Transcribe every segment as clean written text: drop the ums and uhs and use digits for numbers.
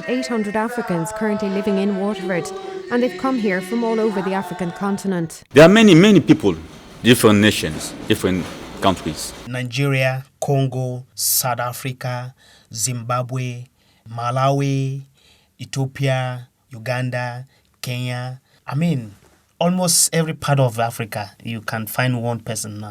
800 Africans currently living in Waterford, and they've come here from all over the African continent. There are many people, different nations, different countries. Nigeria, Congo, South Africa, Zimbabwe, Malawi, Ethiopia, Uganda, Kenya. Almost every part of Africa, you can find one person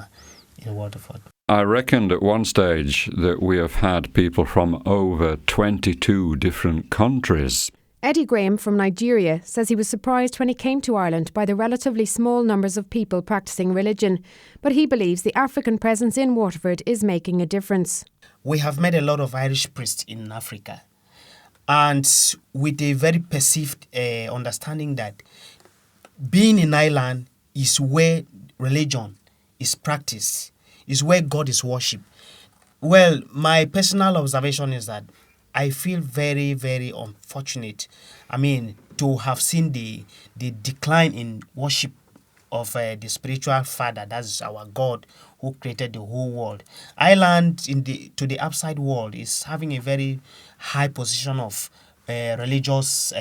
in Waterford. I reckoned at one stage that we have had people from over 22 different countries. Eddie Graham from Nigeria says he was surprised when he came to Ireland by the relatively small numbers of people practising religion, but he believes the African presence in Waterford is making a difference. We have met a lot of Irish priests in Africa, and with a very perceived understanding that being in Ireland is where religion is practiced, is where God is worshipped. Well, my personal observation is that I feel very, very unfortunate. To have seen the decline in worship of the spiritual father, that's our God who created the whole world. Ireland to the outside world is having a very high position of religious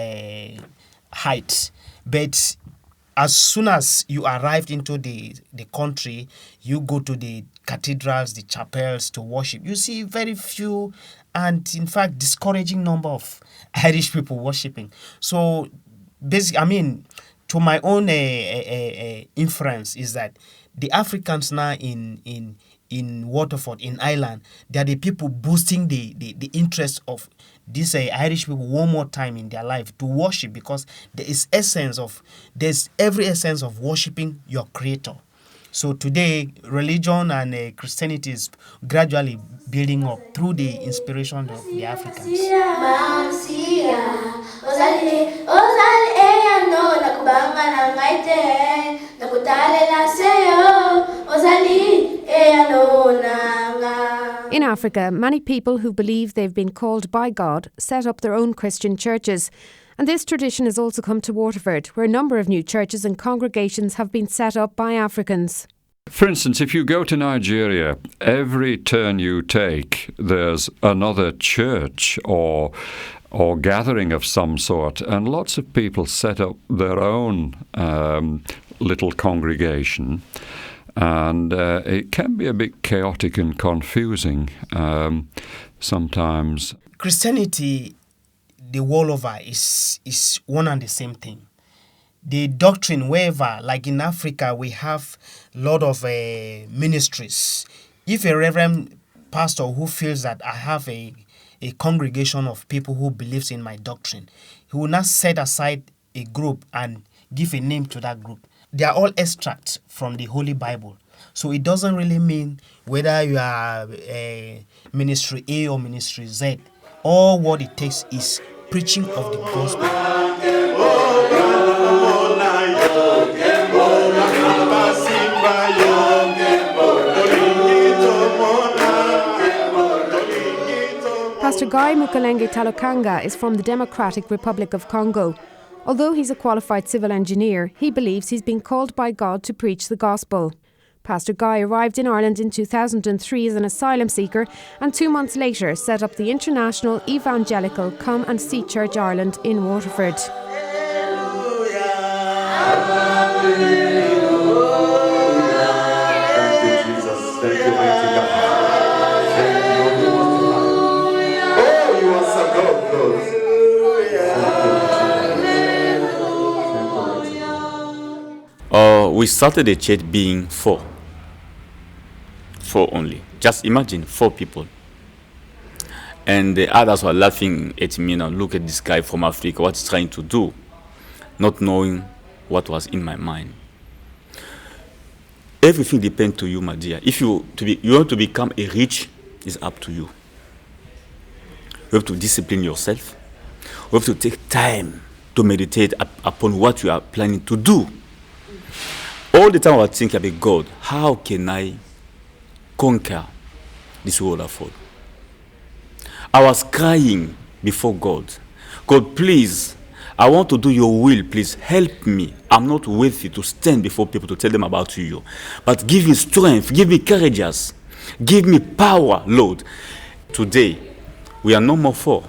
height. But as soon as you arrived into the country, you go to the cathedrals, the chapels to worship. You see very few and, in fact, discouraging number of Irish people worshiping. So, basically, to my own inference is that the Africans now in Waterford, in Ireland, they are the people boosting the interest of these Irish people one more time in their life to worship, because there's every essence of worshiping your creator. So today, religion and Christianity is gradually building up through the inspiration of the Africans. In Africa, many people who believe they've been called by God set up their own Christian churches. And this tradition has also come to Waterford, where a number of new churches and congregations have been set up by Africans. For instance, if you go to Nigeria, every turn you take, there's another church or gathering of some sort, and lots of people set up their own little congregation, and it can be a bit chaotic and confusing sometimes. Christianity, the world over, is one and the same thing. The doctrine, wherever, like in Africa, we have a lot of ministries. If a reverend pastor who feels that I have a congregation of people who believes in my doctrine, he will not set aside a group and give a name to that group. They are all extracts from the Holy Bible. So it doesn't really mean whether you are ministry A or ministry Z. All what it takes is preaching of the gospel. Pastor Guy Mukalenge Talokanga is from the Democratic Republic of Congo. Although he's a qualified civil engineer, he believes he's been called by God to preach the gospel. Pastor Guy arrived in Ireland in 2003 as an asylum seeker, and 2 months later set up the international evangelical Come and See Church Ireland in Waterford. We started the church being four only. Just imagine 4 people. And the others were laughing at me now. Look at this guy from Africa, what he's trying to do, not knowing what was in my mind. Everything depends to you, my dear. If you want to become a rich, it's up to you. You have to discipline yourself. You have to take time to meditate upon what you are planning to do. All the time I was thinking about God, how can I conquer this world of fall? I was crying before God. God, please, I want to do your will. Please help me. I'm not worthy to stand before people to tell them about you. But give me strength, give me courage, give me power, Lord. Today, we are no more 4.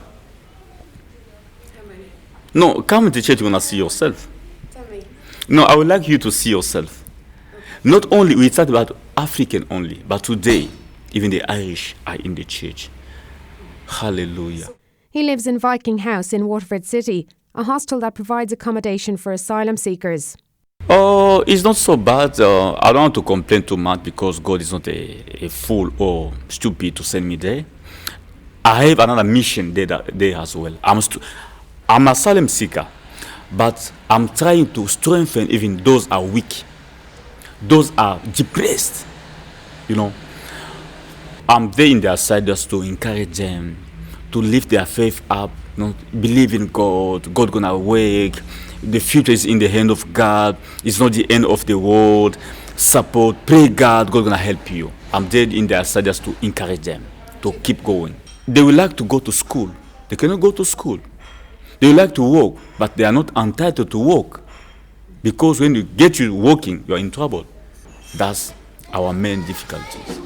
No, come to church, you're going to see yourself. Tell me. No, I would like you to see yourself. Not only, we talk about African only, but today, even the Irish are in the church. Hallelujah. He lives in Viking House in Waterford City, a hostel that provides accommodation for asylum seekers. Oh, it's not so bad. I don't want to complain too much because God is not a fool or stupid to send me there. I have another mission there as well. I'm asylum seeker, but I'm trying to strengthen even those are weak. Those are depressed. I'm there in their side just to encourage them, to lift their faith up, believe in God. God gonna work. The future is in the hand of God. It's not the end of the world. Support, pray God gonna help you. I'm there in their side just to encourage them, to keep going. They would like to go to school. They cannot go to school. They would like to work, but they are not entitled to work. Because when you get you working, you are in trouble. That's our main difficulties.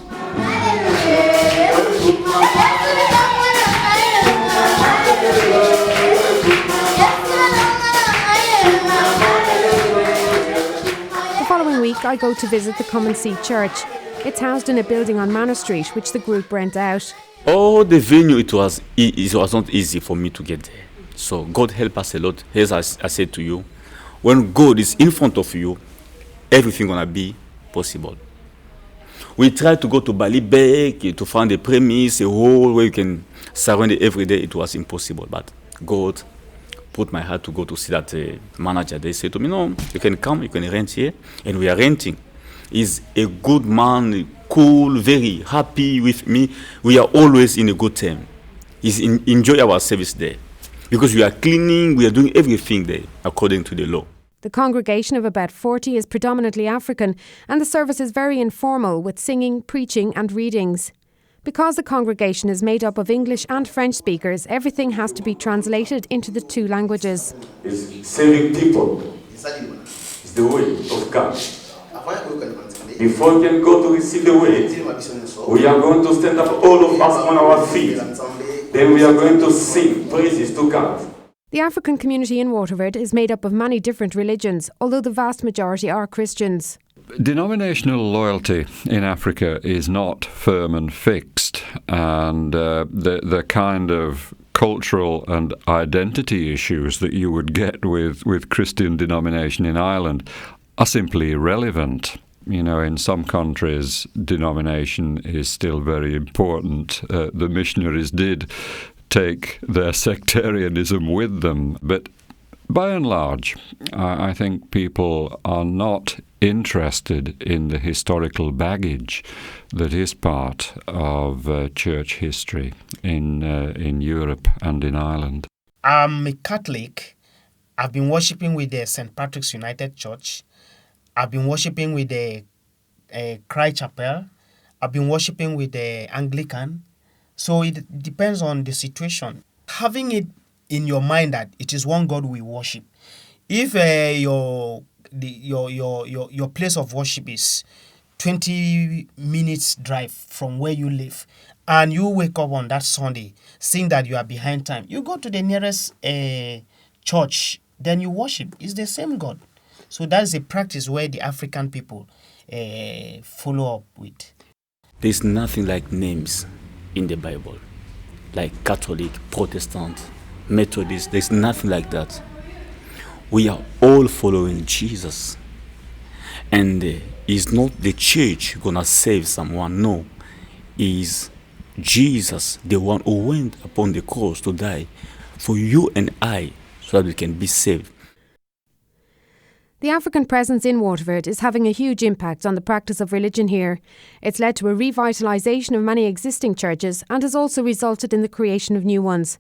The following week, I go to visit the Come and See Church. It's housed in a building on Manor Street, which the group rent out. Oh, the venue, it was not easy for me to get there. So God help us a lot. As I said to you, when God is in front of you, everything gonna be possible. We tried to go to Baalbek to find a premise, a hall where you can surround it every day. It was impossible, but God put my heart to go to see that manager. They said to me, no, you can come, you can rent here, and we are renting. He's a good man, cool, very happy with me. We are always in a good term. Enjoy our service there. Because we are cleaning, we are doing everything there according to the law. The congregation of about 40 is predominantly African, and the service is very informal with singing, preaching and readings. Because the congregation is made up of English and French speakers, everything has to be translated into the two languages. It's saving people. It's the way of God. Before we can go to receive the way, we are going to stand up all of us on our feet. Then we are going to sing praises to God. The African community in Waterford is made up of many different religions, although the vast majority are Christians. Denominational loyalty in Africa is not firm and fixed, and the kind of cultural and identity issues that you would get with Christian denomination in Ireland are simply irrelevant. In some countries, denomination is still very important. The missionaries did take their sectarianism with them, but by and large, I think people are not interested in the historical baggage that is part of church history in Europe and in Ireland. I'm a Catholic. I've been worshipping with the St. Patrick's United Church. I've been worshipping with the Christ Chapel. I've been worshipping with the Anglican. So it depends on the situation. Having it in your mind that it is one God we worship. If your place of worship is 20 minutes drive from where you live, and you wake up on that Sunday seeing that you are behind time, you go to the nearest church, then you worship. It's the same God. So that is a practice where the African people follow up with. There's nothing like names in the Bible, like Catholic, Protestant, Methodist. There's nothing like that. We are all following Jesus. And it's not the church gonna save someone. No, it's Jesus, the one who went upon the cross to die for you and I, so that we can be saved. The African presence in Waterford is having a huge impact on the practice of religion here. It's led to a revitalisation of many existing churches and has also resulted in the creation of new ones.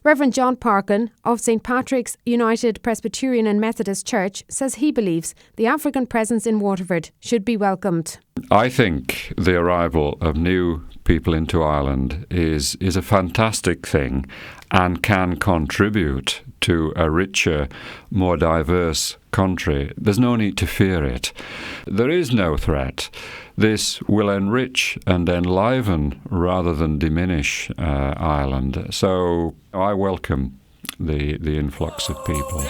Reverend John Parkin of St. Patrick's United Presbyterian and Methodist Church says he believes the African presence in Waterford should be welcomed. I think the arrival of new people into Ireland is a fantastic thing and can contribute to a richer, more diverse country. There's no need to fear it. There is no threat. This will enrich and enliven rather than diminish Ireland. So I welcome the influx of people.